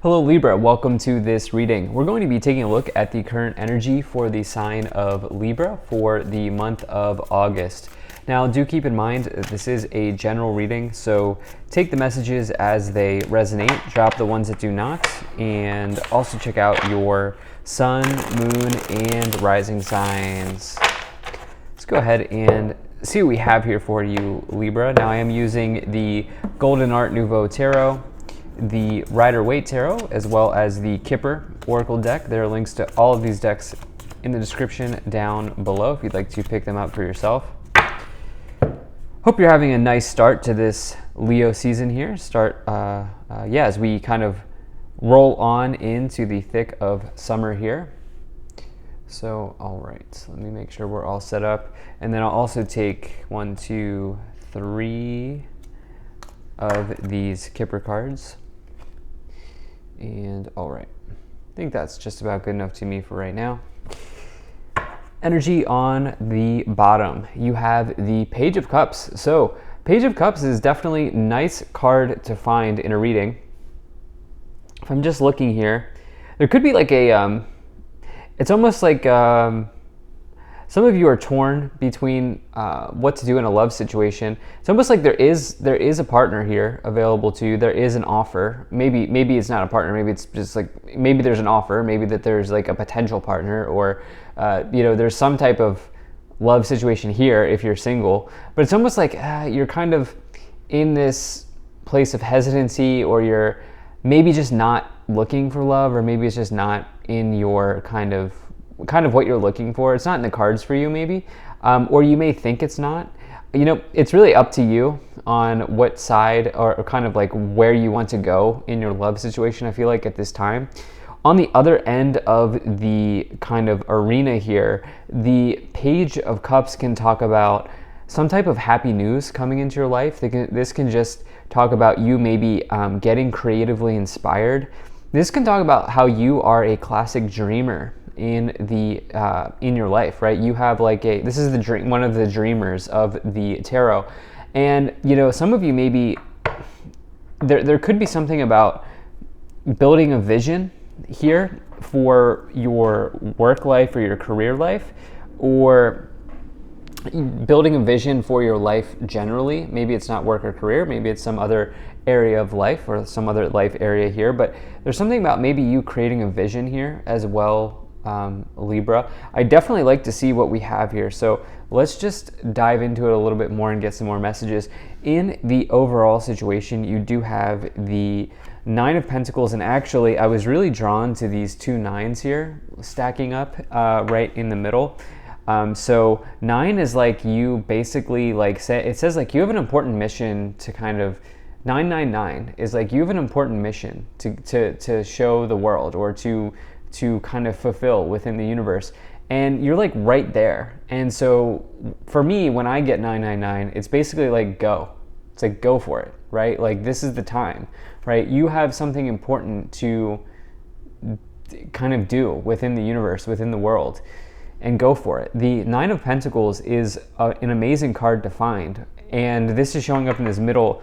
Hello Libra, welcome to this reading. We're going to be taking a look at the current energy for the sign of Libra for the month of August. Now do keep in mind this is a general reading, so take the messages as they resonate, drop the ones that do not, and also check out your sun, moon, and rising signs. Let's go ahead and see what we have here for you, Libra. Now I am using the Golden Art Nouveau Tarot, the Rider-Waite Tarot, as well as the Kipper Oracle deck. There are links to all of these decks in the description down below if you'd like to pick them up for yourself. Hope you're having a nice start to this Leo season here. As we kind of roll on into the thick of summer here. So, all right, let me make sure we're all set up. And then I'll also take 1, 2, 3 of these Kipper cards. And all right, I think that's just about good enough to me for right now. Energy on the bottom, you have the Page of Cups. So Page of Cups is definitely a nice card to find in a reading. If I'm just looking here, there could be like a, it's almost like some of you are torn between what to do in a love situation. It's almost like there is a partner here available to you. There is an offer. Maybe it's not a partner. Maybe it's just like, maybe there's an offer. Maybe that there's like a potential partner, or there's some type of love situation here if you're single. But it's almost like you're kind of in this place of hesitancy, or you're maybe just not looking for love, or maybe it's just not in your kind of what you're looking for. It's not in the cards for you, maybe, or you may think it's not. It's really up to you on what side, or kind of like where you want to go in your love situation, I feel like, at this time. On the other end of the kind of arena here, the Page of Cups can talk about some type of happy news coming into your life. This can just talk about you maybe getting creatively inspired. This can talk about how you are a classic dreamer in your life, right? You have this is the dream, one of the dreamers of the tarot, and some of you maybe there could be something about building a vision here for your work life or your career life, or building a vision for your life generally. Maybe it's not work or career, maybe it's some other area of life or some other life area here, but there's something about maybe you creating a vision here as well, Libra. I definitely like to see what we have here, so let's just dive into it a little bit more and get some more messages. In the overall situation, you do have the Nine of Pentacles, and actually I was really drawn to these two nines here stacking up right in the middle. So 9 is like you basically it says like you have an important mission to kind of, 999 is like you have an important mission to show the world, or to kind of fulfill within the universe, and you're like right there. And so for me, when I get 999, it's basically like go. It's like go for it, right? Like this is the time, right? You have something important to kind of do within the universe, within the world, and go for it. The Nine of Pentacles is an amazing card to find, and this is showing up in this middle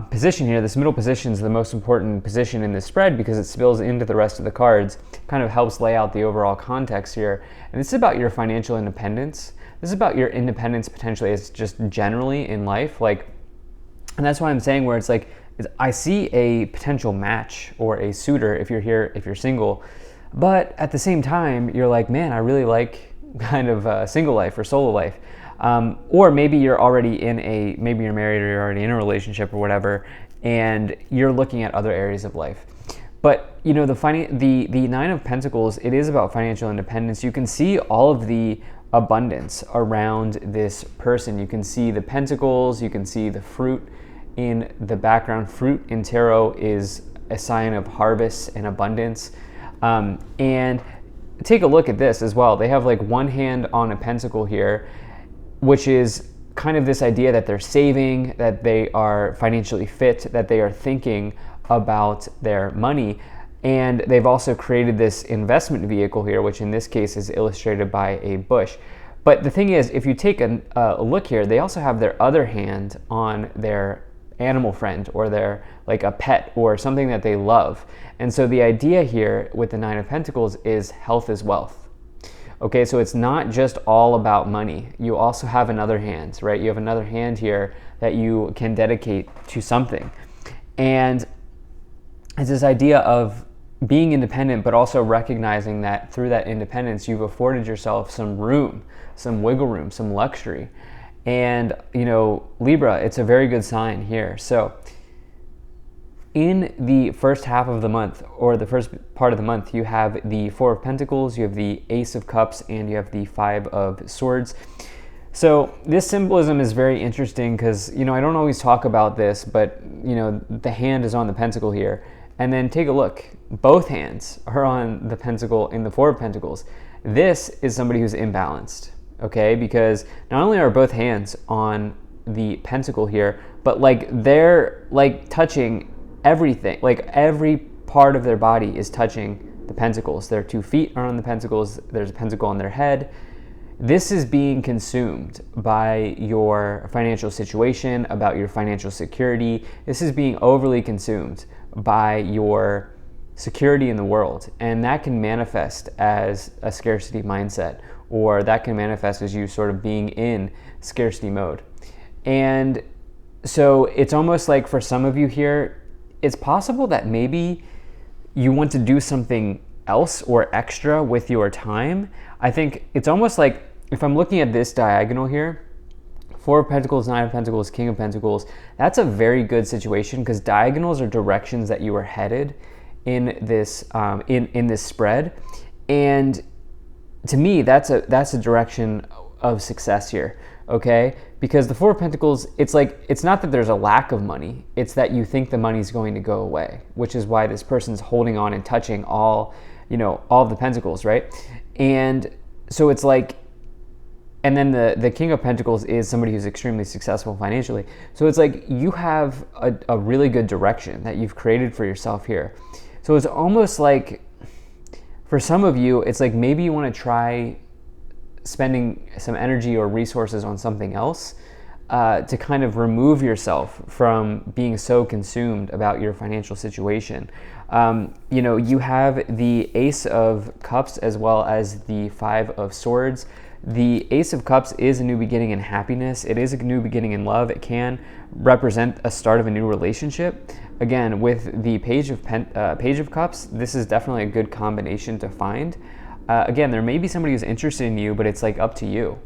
position here. This middle position is the most important position in this spread because it spills into the rest of the cards, kind of helps lay out the overall context here. And this is about your financial independence. This is about your independence potentially as just generally in life. And that's why I'm saying where it's like, I see a potential match or a suitor if you're here, if you're single, but at the same time, you're like, man, I really like kind of single life or solo life. Or maybe you're already maybe you're married, or you're already in a relationship or whatever, and you're looking at other areas of life. But the Nine of Pentacles, it is about financial independence. You can see all of the abundance around this person. You can see the pentacles, you can see the fruit in the background. Fruit in tarot is a sign of harvest and abundance. And take a look at this as well. They have like one hand on a pentacle here, which is kind of this idea that they're saving, that they are financially fit, that they are thinking about their money. And they've also created this investment vehicle here, which in this case is illustrated by a bush. But the thing is, if you take a look here, they also have their other hand on their animal friend, or their like a pet or something that they love. And so the idea here with the Nine of Pentacles is health is wealth. Okay, so it's not just all about money. You also have another hand, right? You have another hand here that you can dedicate to something. And it's this idea of being independent, but also recognizing that through that independence, you've afforded yourself some room, some wiggle room, some luxury. And, you know, Libra, it's a very good sign here. So in the first half of the month, or the first part of the month, you have the Four of Pentacles, you have the Ace of Cups, and you have the Five of Swords. So this symbolism is very interesting because, you know, I don't always talk about this, but, you know, the hand is on the pentacle here. And then take a look. Both hands are on the pentacle in the Four of Pentacles. This is somebody who's imbalanced, okay? Because not only are both hands on the pentacle here, but like they're like touching everything, like every part of their body is touching the pentacles. Their 2 feet are on the pentacles. There's a pentacle on their head. This is being consumed by your financial situation, about your financial security. This is being overly consumed by your security in the world. And that can manifest as a scarcity mindset, or that can manifest as you sort of being in scarcity mode. And so it's almost like for some of you here, it's possible that maybe you want to do something else or extra with your time. I think it's almost like, if I'm looking at this diagonal here, Four of Pentacles, Nine of Pentacles, King of Pentacles, that's a very good situation because diagonals are directions that you are headed in this in this spread. And to me, that's a direction of success here, okay? Because the Four of Pentacles, it's like, it's not that there's a lack of money, it's that you think the money's going to go away, which is why this person's holding on and touching all, you know, all of the pentacles, right? And so it's like, and then the King of Pentacles is somebody who's extremely successful financially. So it's like you have a really good direction that you've created for yourself here. So it's almost like, for some of you, it's like maybe you want to try spending some energy or resources on something else to kind of remove yourself from being so consumed about your financial situation. You know, you have the Ace of Cups as well as the Five of Swords. The Ace of Cups is a new beginning in happiness. It is a new beginning in love. It can represent a start of a new relationship. Again, with the Page of Cups, this is definitely a good combination to find. Again, there may be somebody who's interested in you, but it's like up to you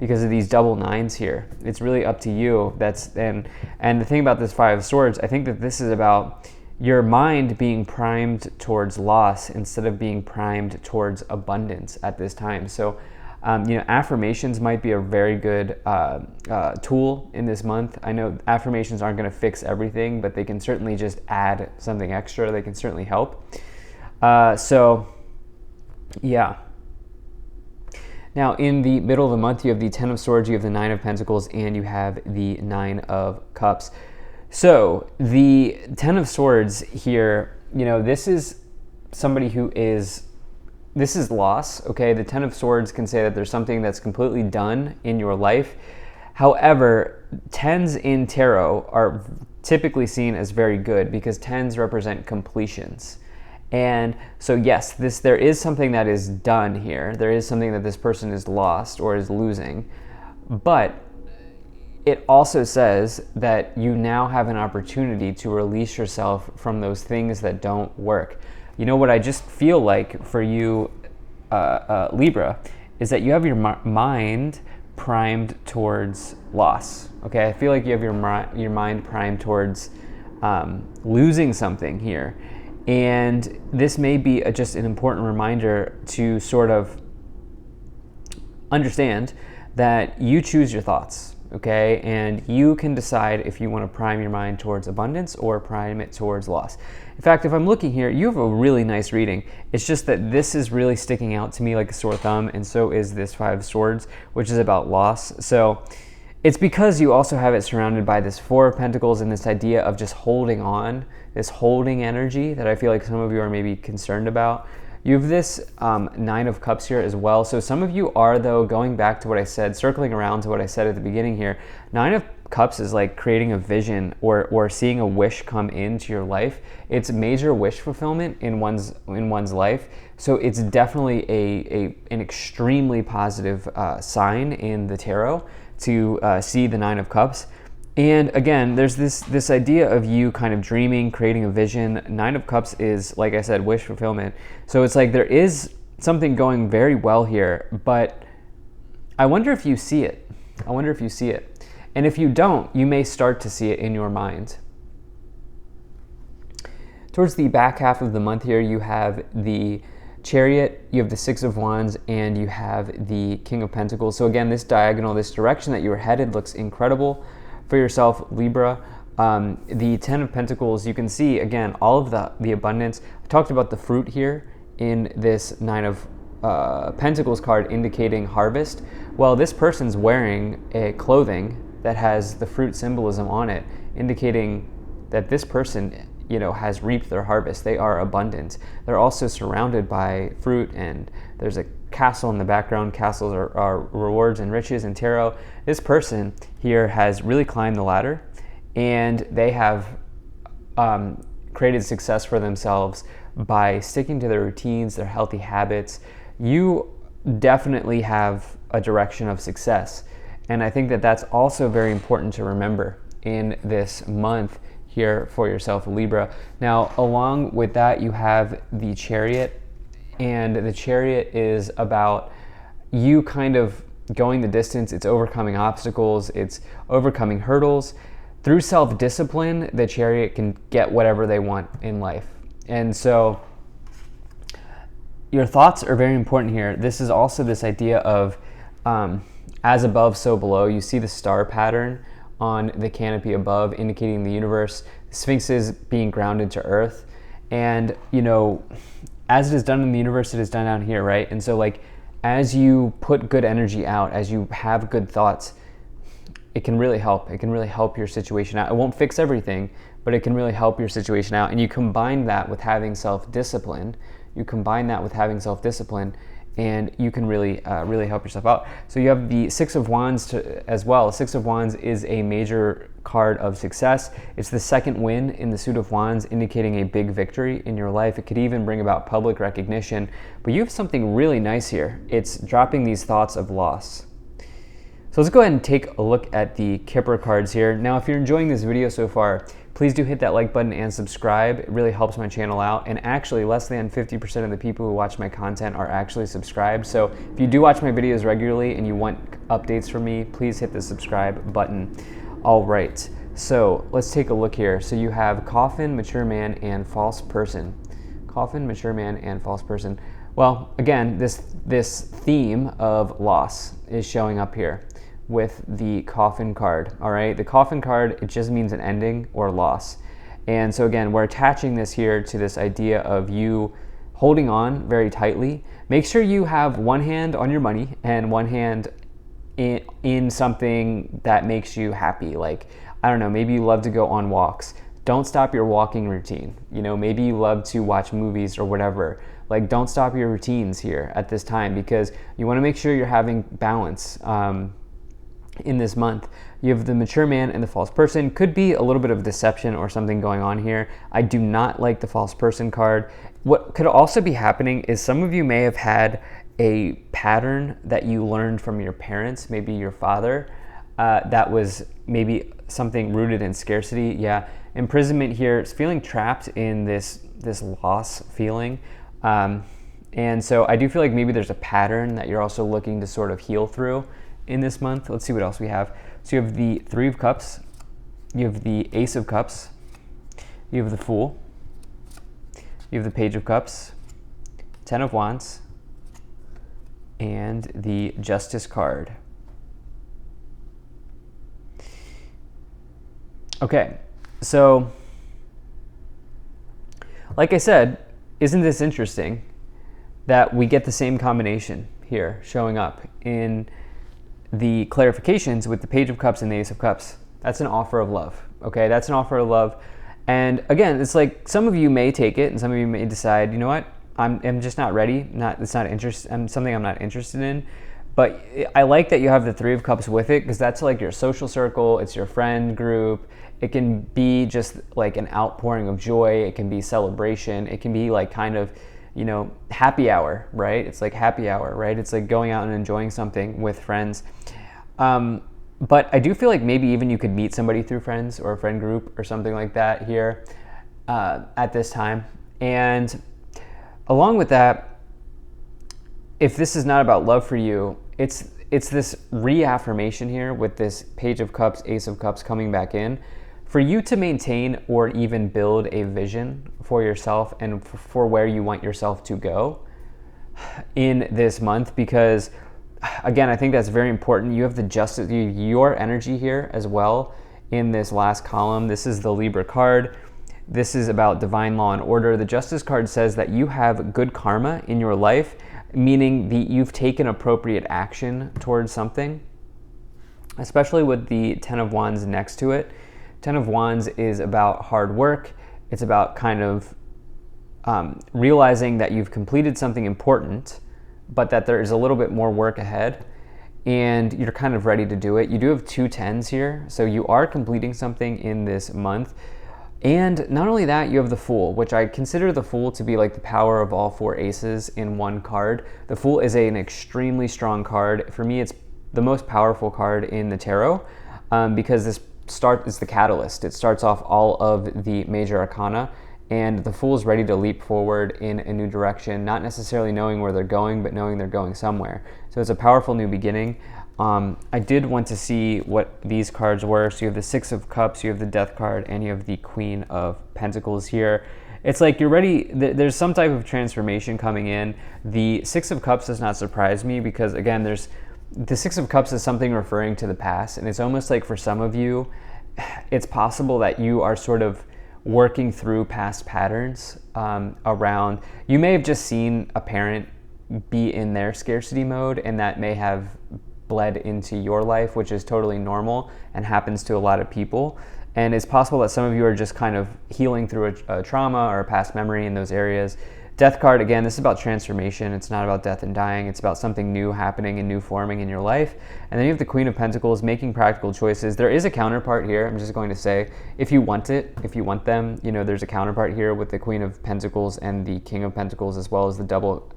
because of these double nines here. It's really up to you. And the thing about this Five of Swords, I think that this is about your mind being primed towards loss instead of being primed towards abundance at this time. So, you know, affirmations might be a very good tool in this month. I know affirmations aren't going to fix everything, but they can certainly just add something extra. They can certainly help. So, yeah. Now, in the middle of the month, you have the Ten of Swords, you have the Nine of Pentacles, and you have the Nine of Cups. So, the Ten of Swords here, you know, this is somebody who is... This is loss, okay? The Ten of Swords can say that there's something that's completely done in your life. However, tens in tarot are typically seen as very good because tens represent completions. And so yes, there is something that is done here. There is something that this person is lost or is losing. But it also says that you now have an opportunity to release yourself from those things that don't work. You know what I just feel like for you, Libra, is that you have your mind primed towards loss. Okay, I feel like you have your mind primed towards losing something here. And this may be just an important reminder to sort of understand that you choose your thoughts. Okay, and you can decide if you want to prime your mind towards abundance or prime it towards loss. In fact, if I'm looking here, you have a really nice reading. It's just that this is really sticking out to me like a sore thumb, and so is this Five of Swords, which is about loss. So it's because you also have it surrounded by this Four of Pentacles and this idea of just holding on, this holding energy that I feel like some of you are maybe concerned about. You have this Nine of Cups here as well. So some of you are, though, going back to what I said, circling around to what I said at the beginning here, Nine of Cups is like creating a vision or seeing a wish come into your life. It's major wish fulfillment in one's life. So it's definitely an extremely positive sign in the tarot to see the Nine of Cups. And again, there's this idea of you kind of dreaming, creating a vision. Nine of Cups is, like I said, wish fulfillment. So it's like there is something going very well here, but I wonder if you see it. I wonder if you see it. And if you don't, you may start to see it in your mind. Towards the back half of the month here, you have the Chariot, you have the Six of Wands, and you have the King of Pentacles. So again, this diagonal, this direction that you were headed looks incredible for yourself, Libra. The Ten of Pentacles, you can see, again, all of the abundance. I talked about the fruit here in this Nine of Pentacles card indicating harvest. Well, this person's wearing a clothing that has the fruit symbolism on it, indicating that this person, has reaped their harvest. They are abundant. They're also surrounded by fruit, and there's a castle in the background. Castles are rewards and riches in tarot. This person here has really climbed the ladder, and they have created success for themselves by sticking to their routines, their healthy habits. You definitely have a direction of success. And I think that that's also very important to remember in this month here for yourself, Libra. Now, along with that, you have the Chariot, and the Chariot is about you kind of going the distance. It's overcoming obstacles. It's overcoming hurdles. Through self-discipline, the Chariot can get whatever they want in life. And so your thoughts are very important here. This is also this idea of as above, so below. You see the star pattern on the canopy above, indicating the universe. Sphinx is being grounded to earth. And, as it is done in the universe, it is done down here, right? And so, like, as you put good energy out, as you have good thoughts, it can really help. It can really help your situation out. It won't fix everything, but it can really help your situation out. And you combine that with having self-discipline. And you can really help yourself out. So you have the Six of Wands as well. Six of Wands is a major card of success. It's the second win in the suit of Wands, indicating a big victory in your life. It could even bring about public recognition. But you have something really nice here. It's dropping these thoughts of loss. So let's go ahead and take a look at the Kipper cards here. Now, if you're enjoying this video so far, please do hit that like button and subscribe. It really helps my channel out. And actually, less than 50% of the people who watch my content are actually subscribed. So if you do watch my videos regularly and you want updates from me, please hit the subscribe button. All right, so let's take a look here. So you have Coffin, Mature Man, and False Person. Coffin, Mature Man, and False Person. Well, again, this theme of loss is showing up here with the Coffin card, all right? The Coffin card, it just means an ending or loss. And so again, we're attaching this here to this idea of you holding on very tightly. Make sure you have one hand on your money and one hand in something that makes you happy. Like, I don't know, maybe you love to go on walks. Don't stop your walking routine. Maybe you love to watch movies or whatever. Like, don't stop your routines here at this time, because you wanna make sure you're having balance. In this month, you have the Mature Man and the False Person. Could be a little bit of deception or something going on here. I do not like the False Person card. What could also be happening is some of you may have had a pattern that you learned from your parents, maybe your father, that was maybe something rooted in scarcity. Yeah, imprisonment here. It's feeling trapped in this loss feeling. And so I do feel like maybe there's a pattern that you're also looking to sort of heal through in this month. Let's see what else we have. So you have the Three of Cups, you have the Ace of Cups, you have the Fool, you have the Page of Cups, Ten of Wands, and the Justice card. Okay, so like I said, isn't this interesting that we get the same combination here showing up in the clarifications with the Page of Cups and the Ace of Cups? That's an offer of love, okay? That's an offer of love. And again, it's like some of you may take it and some of you may decide, you know what, I'm just not ready. Something I'm not interested in. But I like that you have the Three of Cups with it, because that's like your social circle, it's your friend group. It can be just like an outpouring of joy. It can be celebration. It can be like kind of, happy hour, right? It's like happy hour, right? It's like going out and enjoying something with friends. But I do feel like maybe even you could meet somebody through friends or a friend group or something like that here at this time. And along with that, if this is not about love for you, it's this reaffirmation here with this Page of Cups, Ace of Cups coming back in, for you to maintain or even build a vision for yourself and for where you want yourself to go in this month. Because again, I think that's very important. You have the justice, your energy here as well in this last column. This is the Libra card. This is about divine law and order. The Justice card says that you have good karma in your life, meaning you've taken appropriate action towards something, especially with the Ten of Wands next to it. Ten of Wands is about hard work. It's about kind of realizing that you've completed something important, but that there is a little bit more work ahead, and you're kind of ready to do it. You do have 2 tens here, so you are completing something in this month. And not only that, you have the Fool, which I consider the Fool to be like the power of all 4 aces in one card. The Fool is an extremely strong card. For me, it's the most powerful card in the tarot, because this is the catalyst. It starts off all of the major arcana, and the Fool is ready to leap forward in a new direction, not necessarily knowing where they're going, but knowing they're going somewhere. So it's a powerful new beginning. I did want to see what these cards were. So you have the Six of Cups, you have the Death card, and you have the Queen of Pentacles here. It's like you're ready. There's some type of transformation coming in. The Six of Cups does not surprise me, because again, the Six of Cups is something referring to the past, and it's almost like for some of you, it's possible that you are sort of working through past patterns around. You may have just seen a parent be in their scarcity mode, and that may have bled into your life, which is totally normal and happens to a lot of people. And it's possible that some of you are just kind of healing through a trauma or a past memory in those areas. Death card, again, this is about transformation. It's not about death and dying. It's about something new happening and new forming in your life. And then you have the Queen of Pentacles, making practical choices. There is a counterpart here. I'm just going to say, if you want them, there's a counterpart here with the Queen of Pentacles and the King of Pentacles, as well as the double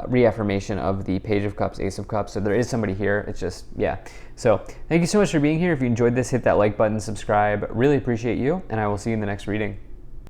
reaffirmation of the Page of Cups, Ace of Cups. So there is somebody here. It's just, yeah. So thank you so much for being here. If you enjoyed this, hit that like button, subscribe. Really appreciate you, and I will see you in the next reading.